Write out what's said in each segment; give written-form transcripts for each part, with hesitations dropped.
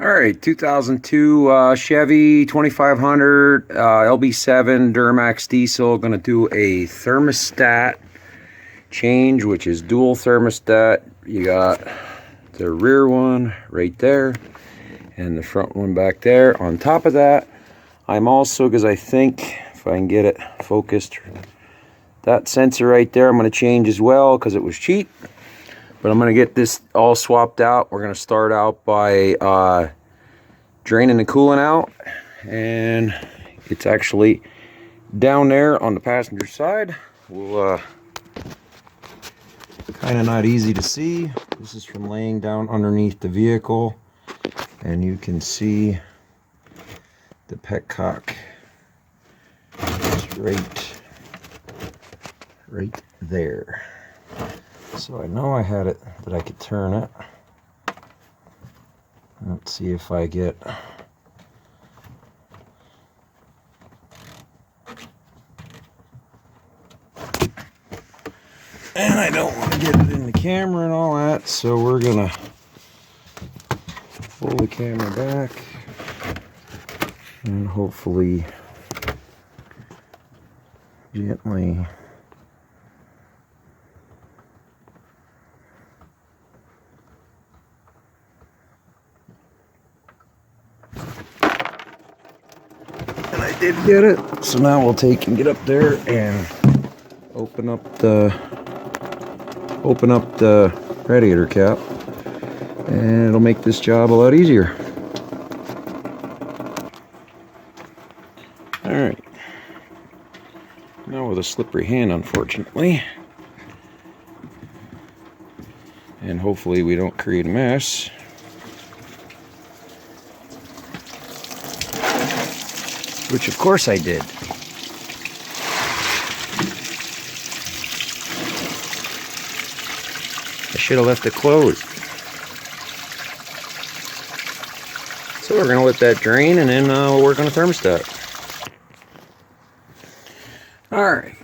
All right, 2002 Chevy 2500 LB7 Duramax diesel. Going to do a thermostat change, which is dual thermostat. You got the rear one right there and the front one back there. On top of that, I'm also, because I think if I can get it focused, that sensor right there I'm going to change as well because it was cheap. But I'm going to get this all swapped out. We're going to start out by draining the coolant out. And it's actually down there on the passenger side. We'll kind of not easy to see. This is from laying down underneath the vehicle. And you can see the petcock is right there. So I know I had it that I could turn it. Let's see if I get and I don't want to get it in the camera and all that, so we're gonna pull the camera back and hopefully gently did get it. So now we'll take and get up there and open up the radiator cap, and it'll make this job a lot easier. All right, now with a slippery hand, unfortunately, and hopefully we don't create a mess. Which of course I did. I should have left it closed. So we're going to let that drain, and then we'll work on the thermostat. Alright.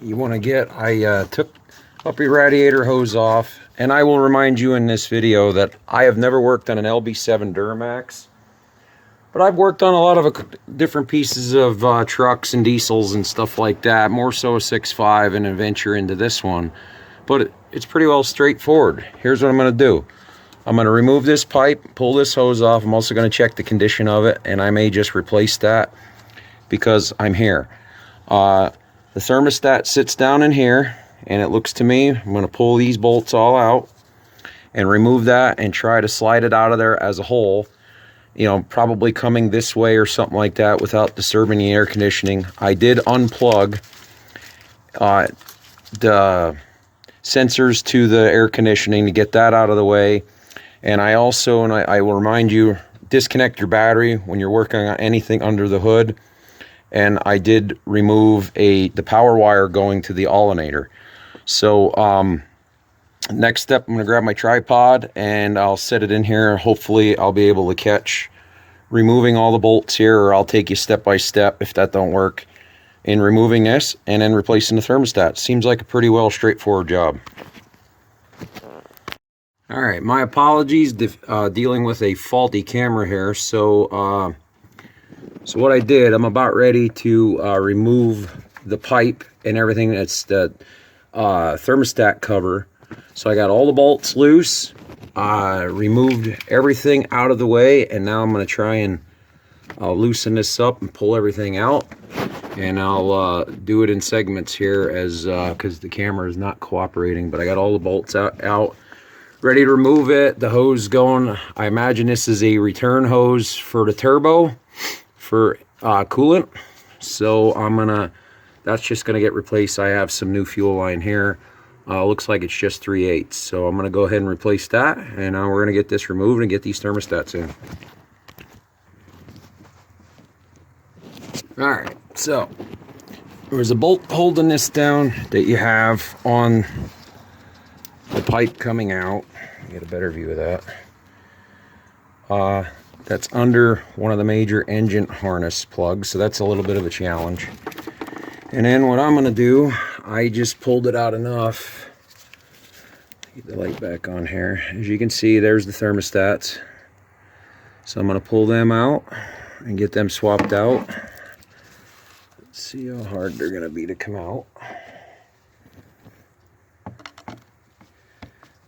You want to get, I took up your radiator hose off, and I will remind you in this video that I have never worked on an LB7 Duramax. But I've worked on a lot of different pieces of trucks and diesels and stuff like that. More so a 6.5 and a venture into this one. But it's pretty well straightforward. Here's what I'm going to do. I'm going to remove this pipe, pull this hose off. I'm also going to check the condition of it. And I may just replace that because I'm here. The thermostat sits down in here. And it looks to me, I'm going to pull these bolts all out and remove that and try to slide it out of there as a whole. You know, probably coming this way or something like that without disturbing the air conditioning. I did unplug the sensors to the air conditioning to get that out of the way. And I also, and I will remind you, disconnect your battery when you're working on anything under the hood. And I did remove the power wire going to the alternator. So, next step, I'm going to grab my tripod and I'll set it in here. Hopefully I'll be able to catch removing all the bolts here, or I'll take you step by step if that don't work in removing this and then replacing the thermostat. Seems like a pretty well straightforward job. All right, my apologies dealing with a faulty camera here. So what I did, I'm about ready to remove the pipe and everything that's the thermostat cover. So I got all the bolts loose, removed everything out of the way, and now I'm going to try and loosen this up and pull everything out. And I'll do it in segments here as because the camera is not cooperating, but I got all the bolts out, ready to remove it. The hose going, I imagine this is a return hose for the turbo for coolant. So that's just going to get replaced. I have some new fuel line here. Looks like it's just 3/8, so I'm going to go ahead and replace that, and we're going to get this removed and get these thermostats in. Alright, so there's a bolt holding this down that you have on the pipe coming out. Get a better view of that. That's under one of the major engine harness plugs, so that's a little bit of a challenge. And then what I'm going to do, I just pulled it out enough. Get the light back on here. As you can see, there's the thermostats. So I'm going to pull them out and get them swapped out. Let's see how hard they're going to be to come out.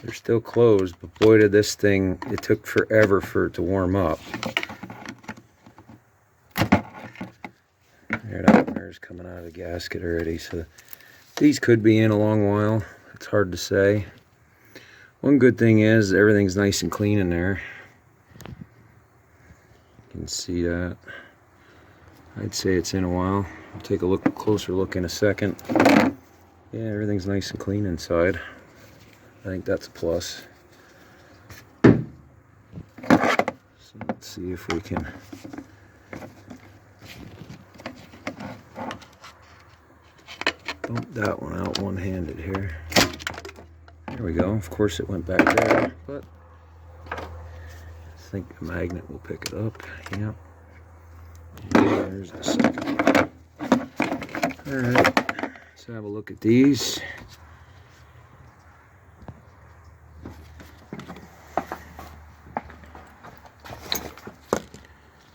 They're still closed, but boy did this thing, it took forever for it to warm up. There, that wire's coming out of the gasket already, so these could be in a long while. It's hard to say. One good thing is everything's nice and clean in there. You can see that. I'd say it's in a while. I'll take a closer look in a second. Yeah, everything's nice and clean inside. I think that's a plus. So let's see if we can bump that one out one-handed here. There we go. Of course it went back there, but I think the magnet will pick it up. Yep. There's the second one. Alright, let's have a look at these.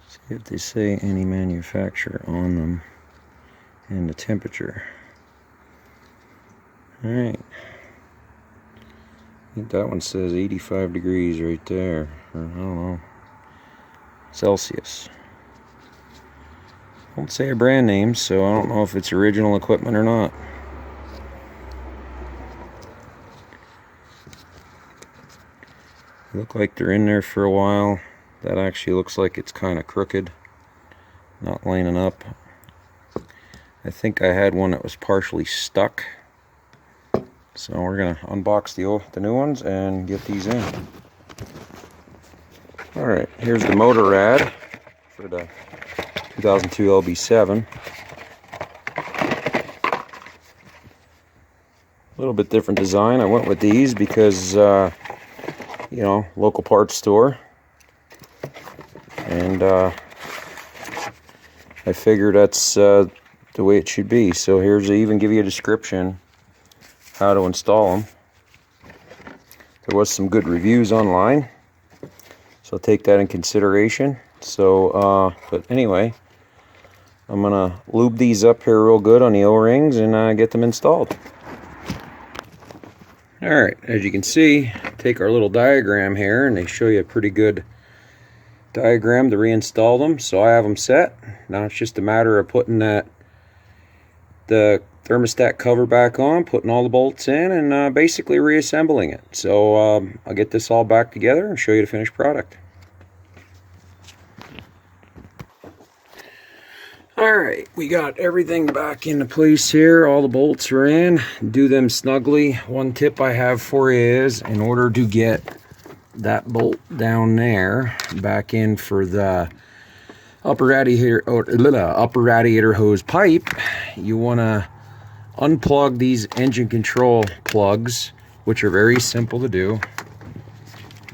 See if they say any manufacturer on them and the temperature. Alright. I think that one says 85 degrees right there, or I don't know, Celsius. Won't say a brand name, so I don't know if it's original equipment or not. Look like they're in there for a while. That actually looks like it's kind of crooked, not lining up. I think I had one that was partially stuck. So we're going to unbox the new ones and get these in. Alright, here's the motor rad for the 2002 LB7. A little bit different design. I went with these because, you know, local parts store. And I figured that's the way it should be. So here's, they even give you a description how to install them. There was some good reviews online, so I'll take that in consideration. So, but anyway, I'm gonna lube these up here real good on the O-rings and get them installed. Alright, as you can see, take our little diagram here and they show you a pretty good diagram to reinstall them. So I have them set. Now it's just a matter of putting the thermostat cover back on, putting all the bolts in, and basically reassembling it. So I'll get this all back together and show you the finished product. Alright, we got everything back into place here. All the bolts are in. Do them snugly. One tip I have for you is, in order to get that bolt down there back in for the upper radiator hose pipe, you want to unplug these engine control plugs, which are very simple to do.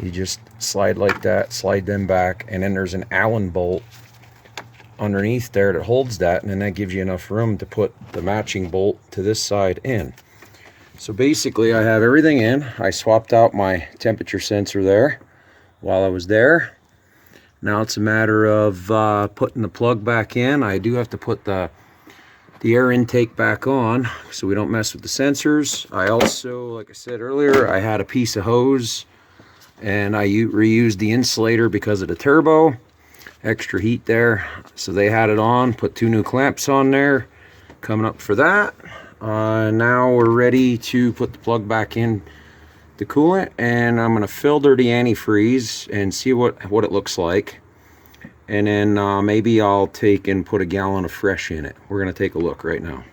You just slide like that, slide them back, and then there's an Allen bolt underneath there that holds that, and then that gives you enough room to put the matching bolt to this side in. So basically I have everything in. I swapped out my temperature sensor there while I was there. Now it's a matter of putting the plug back in. I do have to put the air intake back on so we don't mess with the sensors. I also, like I said earlier, I had a piece of hose and I reused the insulator because of the turbo. Extra heat there. So they had it on, put 2 new clamps on there, coming up for that. Now we're ready to put the plug back in the coolant, and I'm going to filter the antifreeze and see what it looks like. And then maybe I'll take and put a gallon of fresh in it. We're going to take a look right now.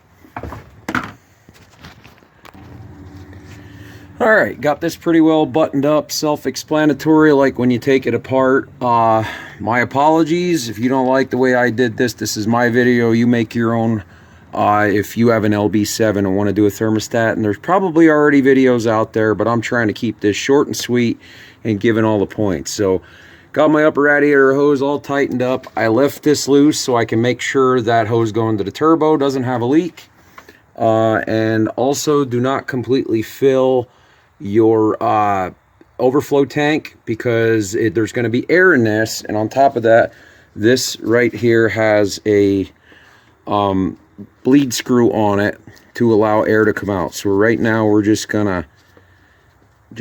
Alright, got this pretty well buttoned up, self-explanatory like when you take it apart. My apologies if you don't like the way I did this. This is my video, you make your own. If you have an LB7 and want to do a thermostat, and there's probably already videos out there, but I'm trying to keep this short and sweet and giving all the points. So got my upper radiator hose all tightened up. I left this loose so I can make sure that hose going to the turbo doesn't have a leak. And also do not completely fill your overflow tank, because there's going to be air in this. And on top of that, this right here has a bleed screw on it to allow air to come out. So right now we're just gonna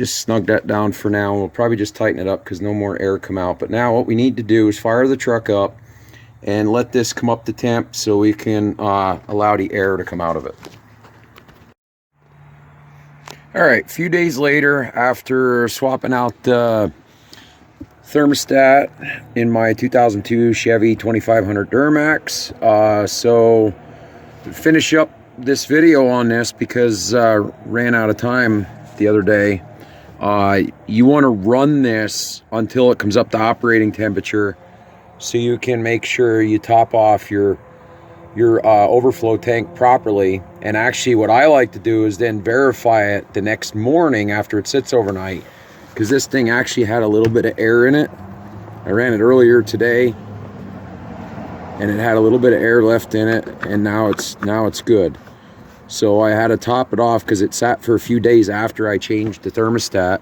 snug that down for now. We'll probably just tighten it up because no more air come out. But now what we need to do is fire the truck up and let this come up to temp so we can allow the air to come out of it. All right, a few days later, after swapping out the thermostat in my 2002 Chevy 2500 Duramax, so to finish up this video on this, because ran out of time the other day, you want to run this until it comes up to operating temperature, so you can make sure you top off your overflow tank properly. And actually what I like to do is then verify it the next morning after it sits overnight, because this thing actually had a little bit of air in it. I ran it earlier today and it had a little bit of air left in it, and now it's good. So I had to top it off because it sat for a few days after I changed the thermostat,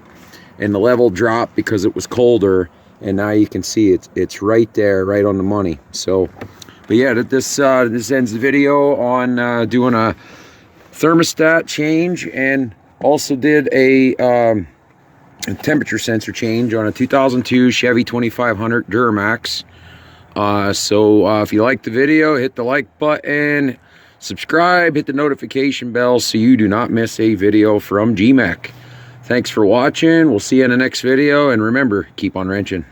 and the level dropped because it was colder, and now you can see it's right there, right on the money. So but yeah, this ends the video on doing a thermostat change, and also did a temperature sensor change on a 2002 Chevy 2500 Duramax. So if you like the video, hit the like button, subscribe, hit the notification bell so you do not miss a video from GMAC. Thanks for watching. We'll see you in the next video, and remember, keep on wrenching.